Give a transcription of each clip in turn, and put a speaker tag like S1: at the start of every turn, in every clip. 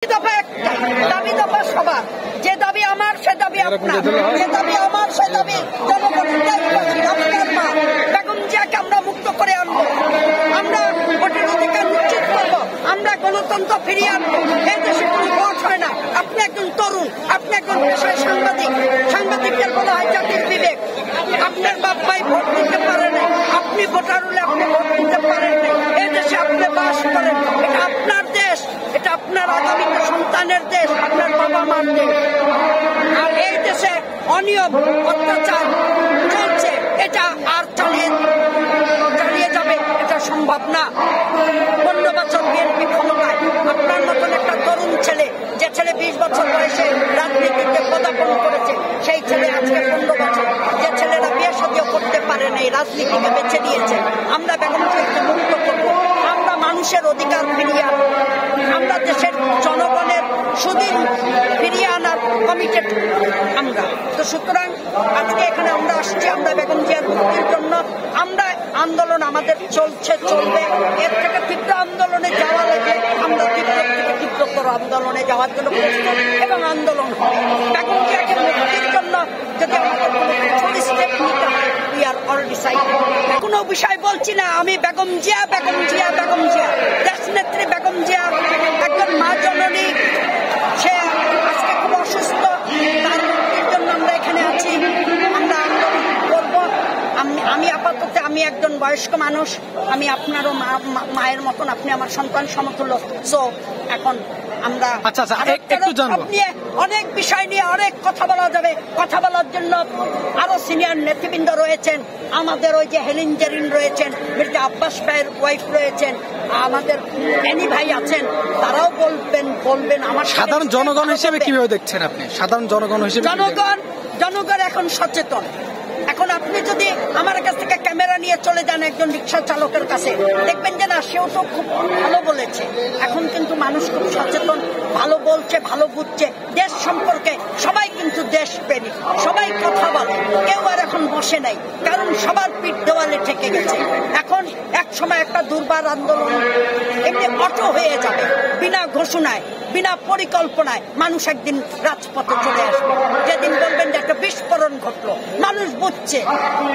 S1: দাবি দফা সবার, যে দাবি আমার সে দাবি আপনার, যে দাবি আমার সে দাবি জনগণের দায়িত্বশীল আপনার মা বেগম জিয়াকে আমরা মুক্ত করে আনবো, আমরা ভোটের অধিকার নিশ্চিত করবো, আমরা গণতন্ত্র ফিরিয়ে আনবো। এই দেশে কোনো ভোট হয় না। আপনি একজন তরুণ, আপনি একজন পেশায় সাংবাদিক, সাংবাদিকদের বলা হয় জাতির বিবেক। আপনার বাপ ভাই ভোট দিতে পারে না, আপনি ভোটার হলে আপনি ভোট দিতে পারেন না। এই দেশে আপনি বাস করেন, এটা আপনার দেশ, এটা আপনার আগামী সন্তানের দেশ, আপনার বাবা মার দেশ। আর এই দেশে অনিয়ম অত্যাচার চলছে, এটা আর চালিয়ে যাবে এটা সম্ভব না। 15 বছর বিএনপি ক্ষমতায়, আপনার মতন একটা তরুণ ছেলে, যে ছেলে 20 বছর বয়সে রাজনীতিতে পদার্পণ করেছে, সেই ছেলে আজকে 15 বছর, যে ছেলেরা বিয়ে শাদীও করতে পারে নাই, রাজনীতিকে বেছে নিয়েছে। আমরা বেগম জিয়াকে মুক্ত করব, আমরা মানুষের অধিকার ফিরিয়ে আনবো, আমরা দেশের জনগণের সুদিন ফিরিয়ে আনার কমিটেড আমরা। তো সুতরাং আজকে এখানে আমরা আসছি, আমরা বেগম জিয়ার মুক্তির জন্য। আমরা আন্দোলন আমাদের চলছে, চলবে। এর থেকে তীব্র আন্দোলনে যাওয়া লাগে, আমরা তীব্রতর আন্দোলনে যাওয়ার জন্য প্রস্তুত এবং আন্দোলন হবে। বেগম জিয়াকে মুক্তির জন্য যদি আমাদের কোনো স্টেপ নিতে হয়, উই আর অল ডিসাইডেড। কোনো বিষয় বলছি না, আমি বেগম জিয়া, বেগম জিয়া, বেগম জিয়া, দেশ নেত্রী বেগম জিয়া একজন মা জননী। সে আজকে খুব অসুস্থ, তার মুক্তির জন্য আমরা এখানে আছি, আমরা আন্দোলন করব। আমি আপাতত আমি একজন বয়স্ক মানুষ, আমি আপনারও মায়ের মতন, আপনি আমার সন্তান সমতুল্য। সো এখন আমরা অনেক বিষয় নিয়ে অনেক কথা বলা যাবে। কথা বলার জন্য আরো সিনিয়র নেতৃবৃন্দ রয়েছেন, আমাদের ওই যে হেলিন জেরিন রয়েছেন, মির্জা আব্বাস ভাইয়ের ওয়াইফ রয়েছেন, আমাদের এনি ভাই আছেন, তারাও বলবেন। আমার
S2: সাধারণ জনগণ হিসেবে কিভাবে দেখছেন আপনি? সাধারণ জনগণ হিসেবে
S1: জনগণ এখন সচেতন। এখন আপনি যদি আমার কাছ থেকে ক্যামেরা নিয়ে চলে যান একজন রিক্সা চালকের কাছে, দেখবেন যে না, সেও তো খুব ভালো বলেছে। এখন কিন্তু মানুষ খুব সচেতন, ভালো বলছে, ভালো বুঝছে দেশ সম্পর্কে। সবাই কিন্তু দেশ প্রেমিক, সবাই কথা বলে, কেউ আর এখন বসে নাই, কারণ সবার পিঠ দেওয়ালে ঠেকে গেছে। এখন এক সময় একটা দুর্বার আন্দোলন এমনি অটো হয়ে যাবে, বিনা ঘোষণায়, বিনা পরিকল্পনায় মানুষ একদিন রাজপথে চলে আসবে। যেদিন বলবেন যে একটা বিস্ফোরণ ঘটলো, মানুষ বুঝছে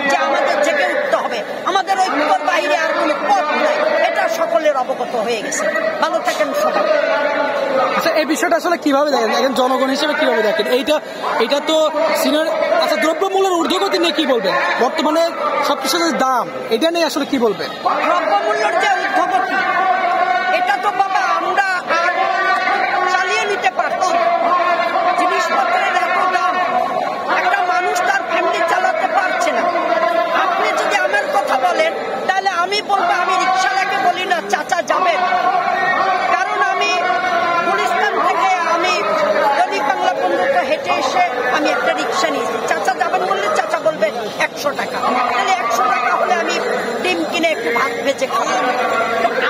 S1: যে আমাদের জেগে উঠতে হবে, আমাদের ঐক্যর বাইরে আর কোনো পথ নাই, এটা সকলের অবগত হয়ে গেছে। ভালো থাকেন সবাই।
S2: আচ্ছা, এই বিষয়টা আসলে কিভাবে দেখেন, একজন জনগণ হিসেবে কিভাবে দেখেন? এইটা তো সিনিয়র। আচ্ছা, দ্রব্যমূল্যের ঊর্ধ্বগতি নিয়ে কি বলবেন? বর্তমানে সবকিছুর দাম, এটা নিয়ে আসলে কি বলবেন?
S1: দ্রব্যমূল্যের যে ঊর্ধ্বগতি, এটা তো বাবা আমরা চালিয়ে নিতে পারছি। জিনিসপত্রের এত দাম, একটা মানুষ তার ফ্যামিলি চালাতে পারছে না। আপনি যদি আমার কথা বলেন, তাহলে আমি বলবো, আমি রিক্সাওয়ালাকে বলি না চাচা যাবেন, কারণ আমি গুলিস্তান থেকে আমি দৈনিক বাংলা পর্যন্ত হেঁটে এসে আমি একটা রিক্সা নিয়েছি। চাচা যাবেন বললে চাচা বলবে 100 টাকা। তাহলে 100 টাকা হলে আমি ডিম কিনে একটু ভাত ভেজে খাবো।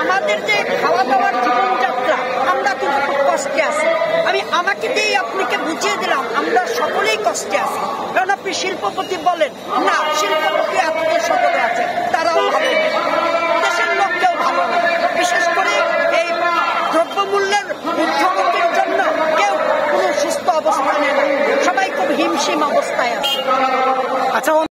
S1: আমাদের যে খাওয়া দাওয়ার জীবনযাত্রা, আমরা কিন্তু খুব কষ্টে আছি। আমাকে দিয়ে আপনাকে বুঝিয়ে দিলাম, আমরা সকলেই কষ্টে আছি। কারণ আপনি শিল্পপতি বলেন না, শিল্পপতি আপনাদের সকলে আছে।